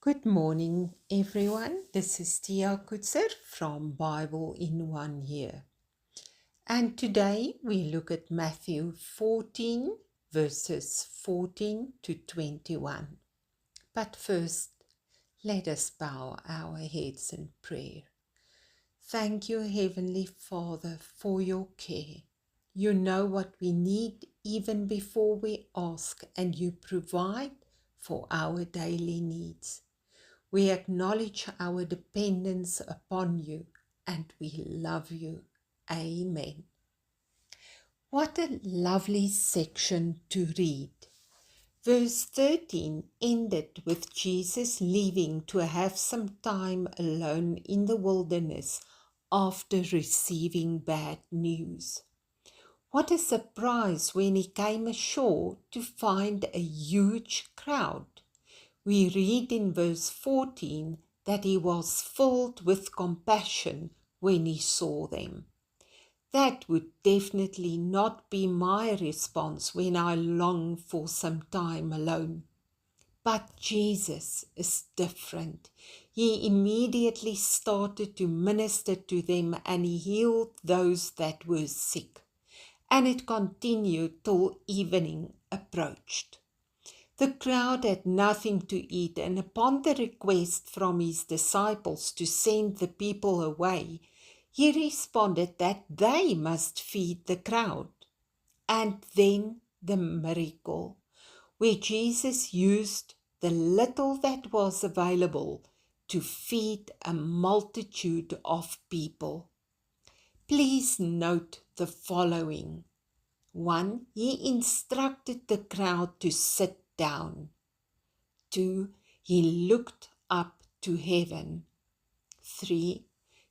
Good morning, everyone. This is Tia Kutzer from Bible in 1 Year. And today we look at Matthew 14, verses 14 to 21. But first, let us bow our heads in prayer. Thank you, Heavenly Father, for your care. You know what we need even before we ask, and you provide for our daily needs. We acknowledge our dependence upon you and we love you. Amen. What a lovely section to read. Verse 13 ended with Jesus leaving to have some time alone in the wilderness after receiving bad news. What a surprise when he came ashore to find a huge crowd. We read in verse 14 that he was filled with compassion when he saw them. That would definitely not be my response when I long for some time alone. But Jesus is different. He immediately started to minister to them and he healed those that were sick. And it continued till evening approached. The crowd had nothing to eat, and upon the request from his disciples to send the people away, he responded that they must feed the crowd. And then the miracle, where Jesus used the little that was available to feed a multitude of people. Please note the following. 1. He instructed the crowd to sit down. 2. He looked up to heaven. 3.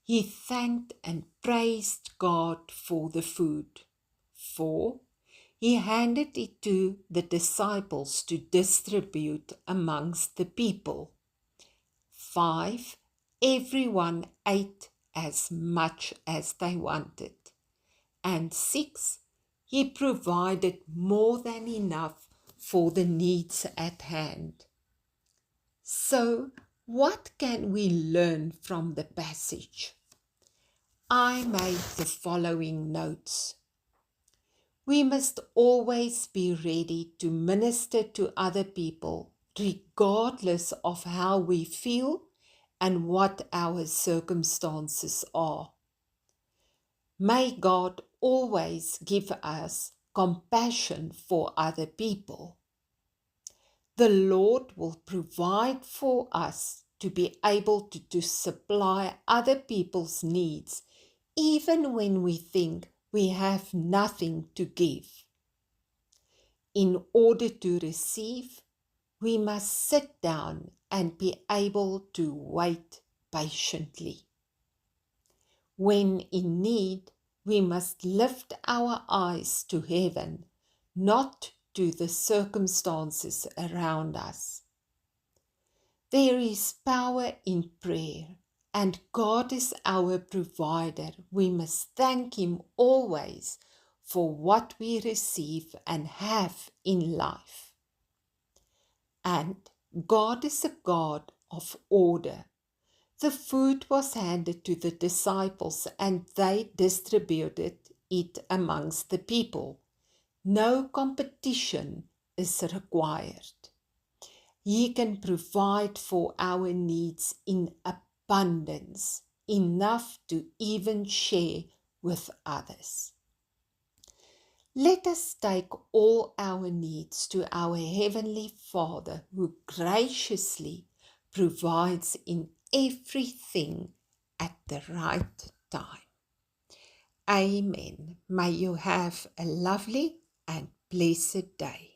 He thanked and praised God for the food. 4. He handed it to the disciples to distribute amongst the people. 5. Everyone ate as much as they wanted. And 6. He provided more than enough for the needs at hand. So, what can we learn from the passage? I made the following notes. We must always be ready to minister to other people, regardless of how we feel and what our circumstances are. May God always give us compassion for other people. The Lord will provide for us to be able to supply other people's needs, even when we think we have nothing to give. In order to receive, we must sit down and be able to wait patiently. When in need, we must lift our eyes to heaven, not to the circumstances around us. There is power in prayer, and God is our provider. We must thank Him always for what we receive and have in life. And God is a God of order. The food was handed to the disciples and they distributed it amongst the people. No competition is required. He can provide for our needs in abundance, enough to even share with others. Let us take all our needs to our Heavenly Father, who graciously provides in everything at the right time. Amen. May you have a lovely and blessed day.